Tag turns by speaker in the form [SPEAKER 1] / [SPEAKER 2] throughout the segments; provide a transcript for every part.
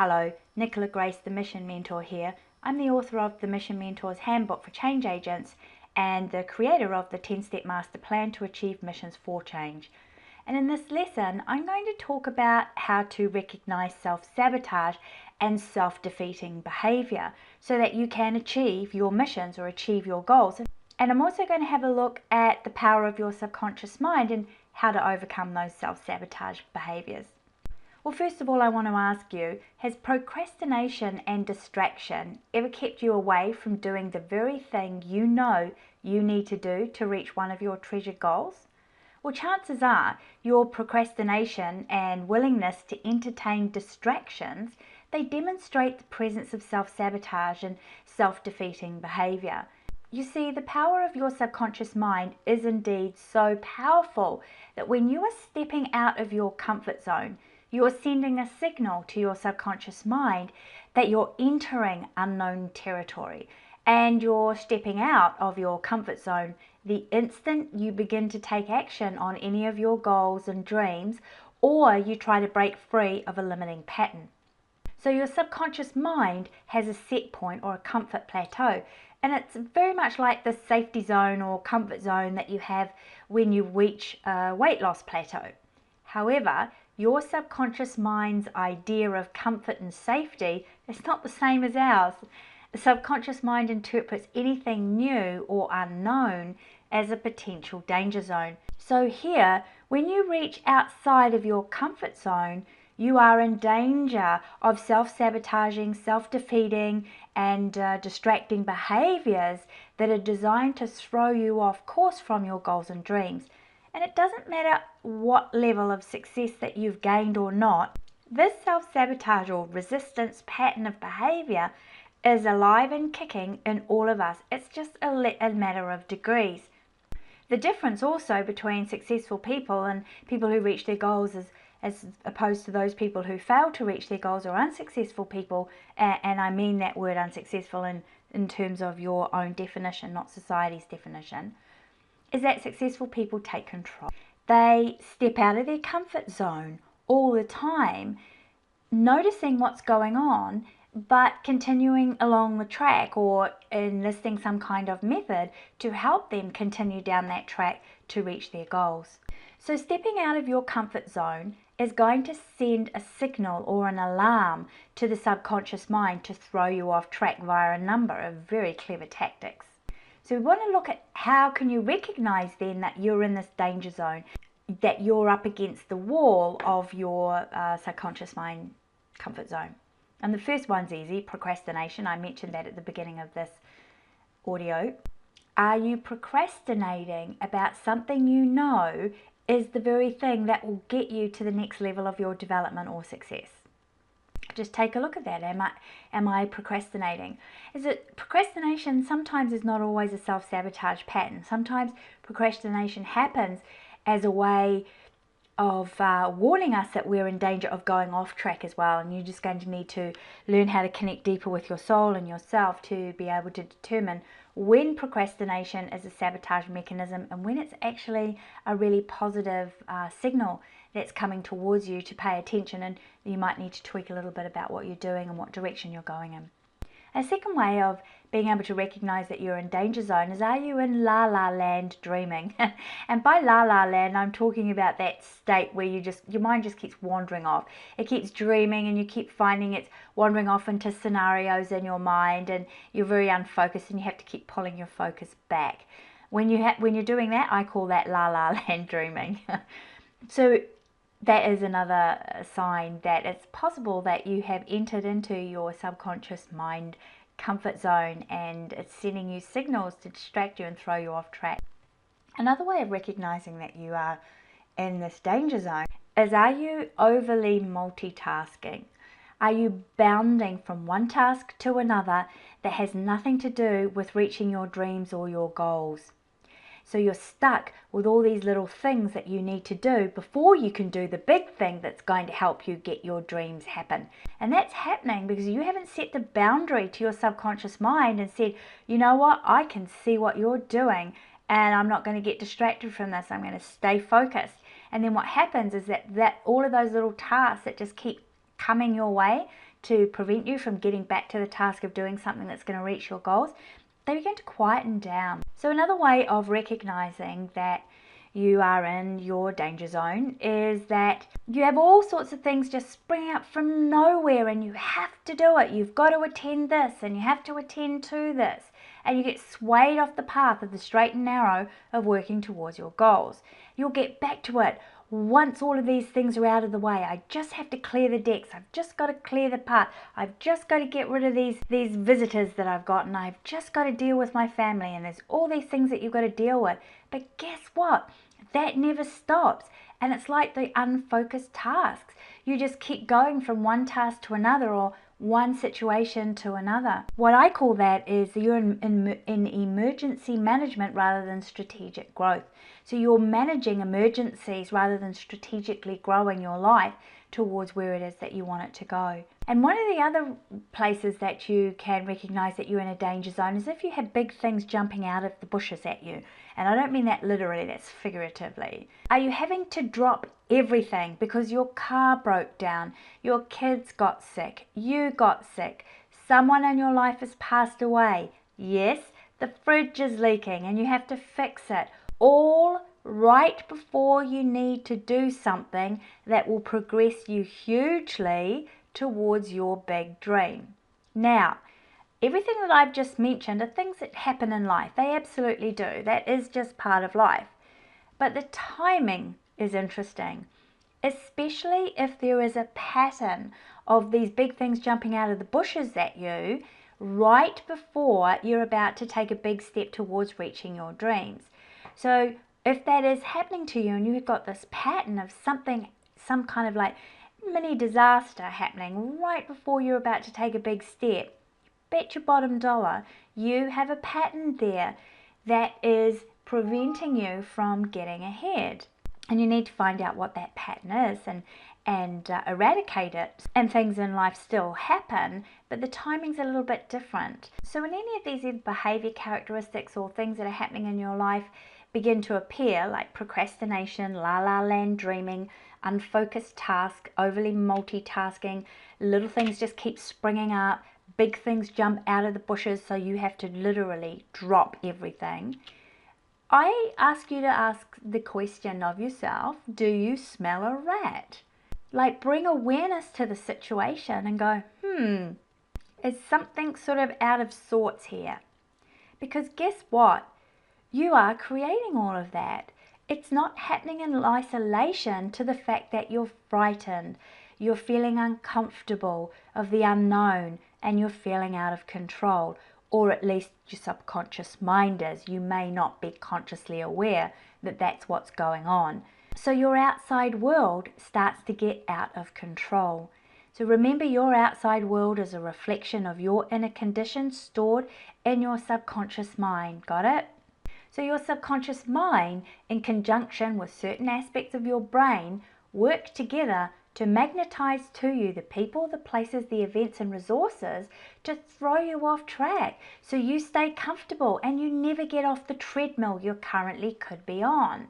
[SPEAKER 1] Hello, Nicola Grace, the Mission Mentor here. I'm the author of the Mission Mentor's Handbook for Change Agents and the creator of the 10-Step Master Plan to Achieve Missions for Change. And in this lesson, I'm going to talk about how to recognize self-sabotage and self-defeating behavior so that you can achieve your missions or achieve your goals. And I'm also going to have a look at the power of your subconscious mind and how to overcome those self-sabotage behaviors. Well, first of all, I want to ask you, has procrastination and distraction ever kept you away from doing the very thing you know you need to do to reach one of your treasured goals? Well, chances are your procrastination and willingness to entertain distractions, they demonstrate the presence of self-sabotage and self-defeating behavior. You see, the power of your subconscious mind is indeed so powerful that when you are stepping out of your comfort zone, you are sending a signal to your subconscious mind that you're entering unknown territory and you're stepping out of your comfort zone the instant you begin to take action on any of your goals and dreams, or you try to break free of a limiting pattern. So your subconscious mind has a set point or a comfort plateau, and it's very much like the safety zone or comfort zone that you have when you reach a weight loss plateau. However, your subconscious mind's idea of comfort and safety is not the same as ours. The subconscious mind interprets anything new or unknown as a potential danger zone. So here, when you reach outside of your comfort zone, you are in danger of self-sabotaging, self-defeating, and distracting behaviors that are designed to throw you off course from your goals and dreams. And it doesn't matter what level of success that you've gained or not, this self-sabotage or resistance pattern of behavior is alive and kicking in all of us. It's just a matter of degrees. The difference also between successful people and people who reach their goals as opposed to those people who fail to reach their goals or unsuccessful people, and I mean that word unsuccessful in terms of your own definition, not society's definition, is that successful people take control. They step out of their comfort zone all the time, noticing what's going on, but continuing along the track or enlisting some kind of method to help them continue down that track to reach their goals. So stepping out of your comfort zone is going to send a signal or an alarm to the subconscious mind to throw you off track via a number of very clever tactics. So we want to look at how can you recognize then that you're in this danger zone, that you're up against the wall of your subconscious mind comfort zone. And the first one's easy, procrastination. I mentioned that at the beginning of this audio. Are you procrastinating about something you know is the very thing that will get you to the next level of your development or success? Just take a look at that. Am I procrastinating? Procrastination sometimes is not always a self-sabotage pattern. Sometimes procrastination happens as a way of warning us that we're in danger of going off track as well, and you're just going to need to learn how to connect deeper with your soul and yourself to be able to determine when procrastination is a sabotage mechanism and when it's actually a really positive signal that's coming towards you to pay attention, and you might need to tweak a little bit about what you're doing and what direction you're going in. A second way of being able to recognize that you're in danger zone is, are you in la la land dreaming? And by la la land, I'm talking about that state where your mind just keeps wandering off. It keeps dreaming and you keep finding it's wandering off into scenarios in your mind, and you're very unfocused and you have to keep pulling your focus back. When you're doing that, I call that la la land dreaming. So that is another sign that it's possible that you have entered into your subconscious mind comfort zone and it's sending you signals to distract you and throw you off track. Another way of recognizing that you are in this danger zone is, are you overly multitasking? Are you bounding from one task to another that has nothing to do with reaching your dreams or your goals? So you're stuck with all these little things that you need to do before you can do the big thing that's going to help you get your dreams happen. And that's happening because you haven't set the boundary to your subconscious mind and said, you know what, I can see what you're doing and I'm not going to get distracted from this. I'm going to stay focused. And then what happens is that all of those little tasks that just keep coming your way to prevent you from getting back to the task of doing something that's going to reach your goals, they begin to quieten down. So another way of recognizing that you are in your danger zone is that you have all sorts of things just springing up from nowhere and you have to do it. You've got to attend this and you have to attend to this, and you get swayed off the path of the straight and narrow of working towards your goals. You'll get back to it once all of these things are out of the way. I just have to clear the decks. I've just got to clear the path. I've just got to get rid of these visitors that I've got, and I've just got to deal with my family, and there's all these things that you've got to deal with. But guess what? That never stops. And it's like the unfocused tasks. You just keep going from one task to another, or one situation to another. What I call that is you're in emergency management rather than strategic growth. So you're managing emergencies rather than strategically growing your life towards where it is that you want it to go. And one of the other places that you can recognize that you're in a danger zone is if you have big things jumping out of the bushes at you. And I don't mean that literally, that's figuratively. Are you having to drop everything because your car broke down, your kids got sick, you got sick, someone in your life has passed away, yes, the fridge is leaking and you have to fix it, all right before you need to do something that will progress you hugely towards your big dream? Now, everything that I've just mentioned are things that happen in life. They absolutely do. That is just part of life. But the timing is interesting, especially if there is a pattern of these big things jumping out of the bushes at you right before you're about to take a big step towards reaching your dreams. So if that is happening to you and you've got this pattern of something, some kind of like mini disaster happening right before you're about to take a big step, bet your bottom dollar you have a pattern there that is preventing you from getting ahead. And you need to find out what that pattern is and eradicate it. And things in life still happen, but the timing's a little bit different. So when any of these behavior characteristics or things that are happening in your life begin to appear, like procrastination, la-la land dreaming, unfocused task, overly multitasking, little things just keep springing up, big things jump out of the bushes so you have to literally drop everything, I ask you to ask the question of yourself, do you smell a rat? Like, bring awareness to the situation and go, is something sort of out of sorts here? Because guess what? You are creating all of that. It's not happening in isolation to the fact that you're frightened, you're feeling uncomfortable of the unknown, and you're feeling out of control. Or at least your subconscious mind is. You may not be consciously aware that that's what's going on. So your outside world starts to get out of control. So remember, your outside world is a reflection of your inner conditions stored in your subconscious mind. Got it? So your subconscious mind, in conjunction with certain aspects of your brain, work together to magnetize to you the people, the places, the events and resources to throw you off track so you stay comfortable and you never get off the treadmill you currently could be on.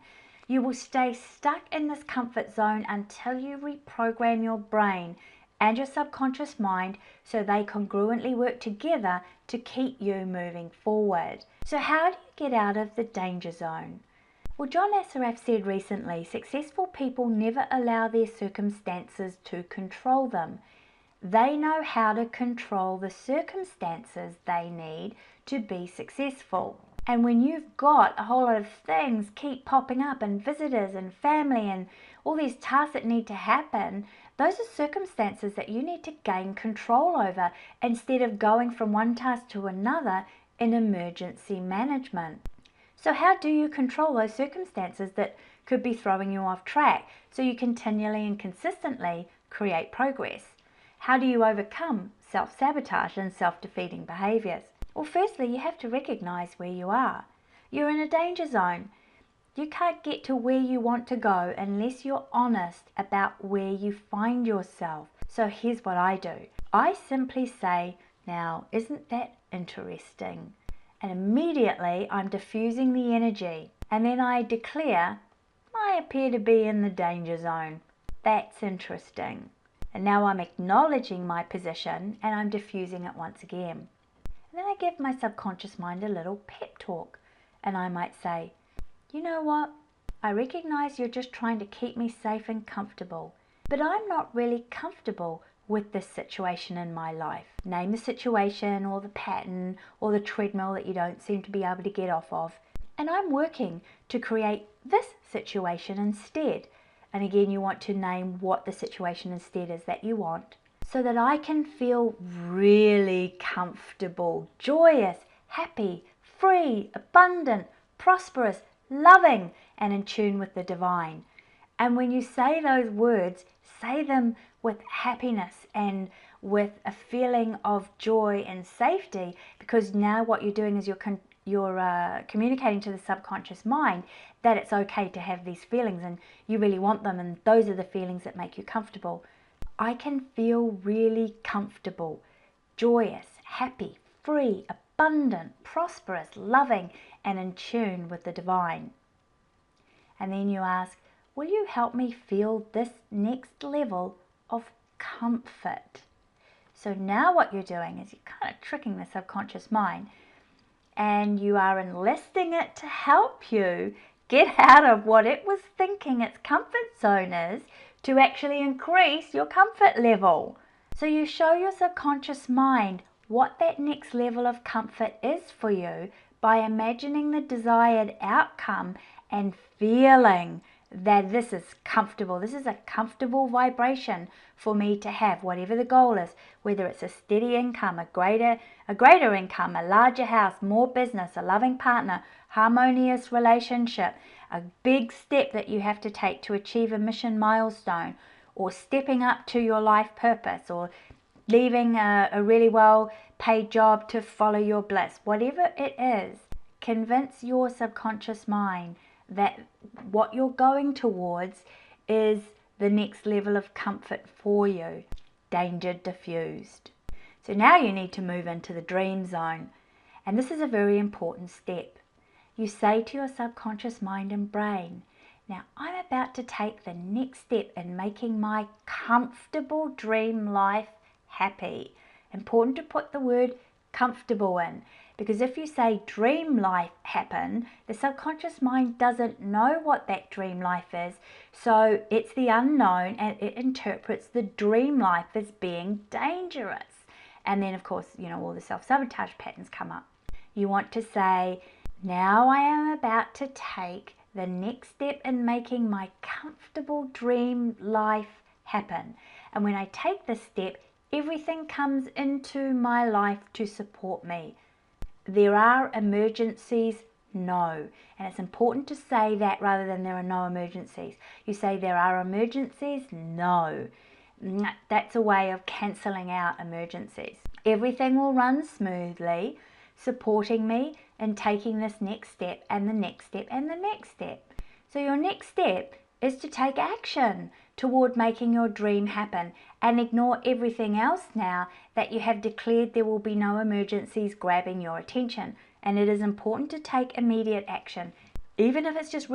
[SPEAKER 1] You will stay stuck in this comfort zone until you reprogram your brain and your subconscious mind so they congruently work together to keep you moving forward. So how do you get out of the danger zone? Well, John Assaraf said recently, successful people never allow their circumstances to control them. They know how to control the circumstances they need to be successful. And when you've got a whole lot of things keep popping up, and visitors and family and all these tasks that need to happen, those are circumstances that you need to gain control over instead of going from one task to another in emergency management. So how do you control those circumstances that could be throwing you off track so you continually and consistently create progress? How do you overcome self-sabotage and self-defeating behaviors? Well, firstly, you have to recognize where you are. You're in a danger zone. You can't get to where you want to go unless you're honest about where you find yourself. So here's what I do. I simply say, now, isn't that interesting? And immediately I'm diffusing the energy. And then I declare, I appear to be in the danger zone. That's interesting. And now I'm acknowledging my position and I'm diffusing it once again. And then I give my subconscious mind a little pep talk. And I might say, you know what? I recognize you're just trying to keep me safe and comfortable. But I'm not really comfortable with this situation in my life. Name the situation or the pattern or the treadmill that you don't seem to be able to get off of. And I'm working to create this situation instead. And again, you want to name what the situation instead is that you want, so that I can feel really comfortable, joyous, happy, free, abundant, prosperous, loving, and in tune with the divine. And when you say those words, say them with happiness and with a feeling of joy and safety, because now what you're doing is you're communicating to the subconscious mind that it's okay to have these feelings and you really want them, and those are the feelings that make you comfortable. I can feel really comfortable, joyous, happy, free, abundant, prosperous, loving, and in tune with the divine. And then you ask, will you help me feel this next level of comfort? So now what you're doing is you're kind of tricking the subconscious mind, and you are enlisting it to help you get out of what it was thinking its comfort zone is, to actually increase your comfort level. So you show your subconscious mind what that next level of comfort is for you by imagining the desired outcome and feeling that this is comfortable. This is a comfortable vibration for me to have, whatever the goal is, whether it's a steady income, a greater income, a larger house, more business, a loving partner, harmonious relationship, a big step that you have to take to achieve a mission milestone, or stepping up to your life purpose, or leaving a really well paid job to follow your bliss. Whatever it is, convince your subconscious mind that what you're going towards is the next level of comfort for you. Danger diffused. So now you need to move into the dream zone. And this is a very important step. You say to your subconscious mind and brain, now I'm about to take the next step in making my comfortable dream life happy. Important to put the word comfortable in, because if you say dream life happen, the subconscious mind doesn't know what that dream life is, so it's the unknown and it interprets the dream life as being dangerous. And then of course, all the self-sabotage patterns come up. You want to say, now I am about to take the next step in making my comfortable dream life happen. And when I take this step, everything comes into my life to support me. There are emergencies? No. And it's important to say that rather than there are no emergencies. You say there are emergencies? No. That's a way of cancelling out emergencies. Everything will run smoothly, supporting me in taking this next step and the next step and the next step. So your next step is to take action toward making your dream happen, and ignore everything else now that you have declared there will be no emergencies grabbing your attention. And it is important to take immediate action, even if it's just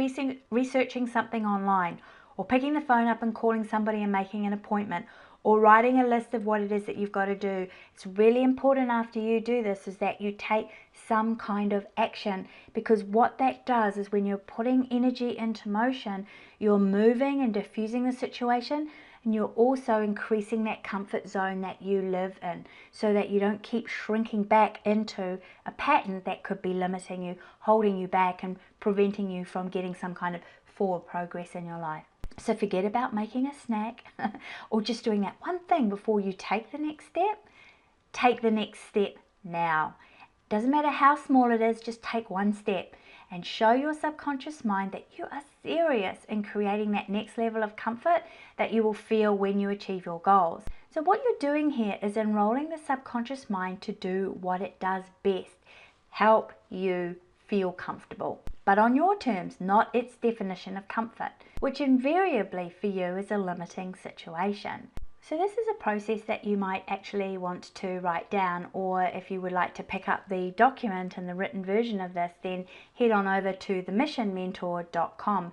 [SPEAKER 1] researching something online, or picking the phone up and calling somebody and making an appointment, or writing a list of what it is that you've got to do. It's really important after you do this is that you take some kind of action, because what that does is when you're putting energy into motion, you're moving and diffusing the situation, and you're also increasing that comfort zone that you live in, so that you don't keep shrinking back into a pattern that could be limiting you, holding you back, and preventing you from getting some kind of forward progress in your life. So forget about making a snack or just doing that one thing before you take the next step. Take the next step now. Doesn't matter how small it is, just take one step and show your subconscious mind that you are serious in creating that next level of comfort that you will feel when you achieve your goals. So what you're doing here is enrolling the subconscious mind to do what it does best, help you feel comfortable, but on your terms, not its definition of comfort, which invariably for you is a limiting situation. So this is a process that you might actually want to write down, or if you would like to pick up the document and the written version of this, then head on over to themissionmentor.com.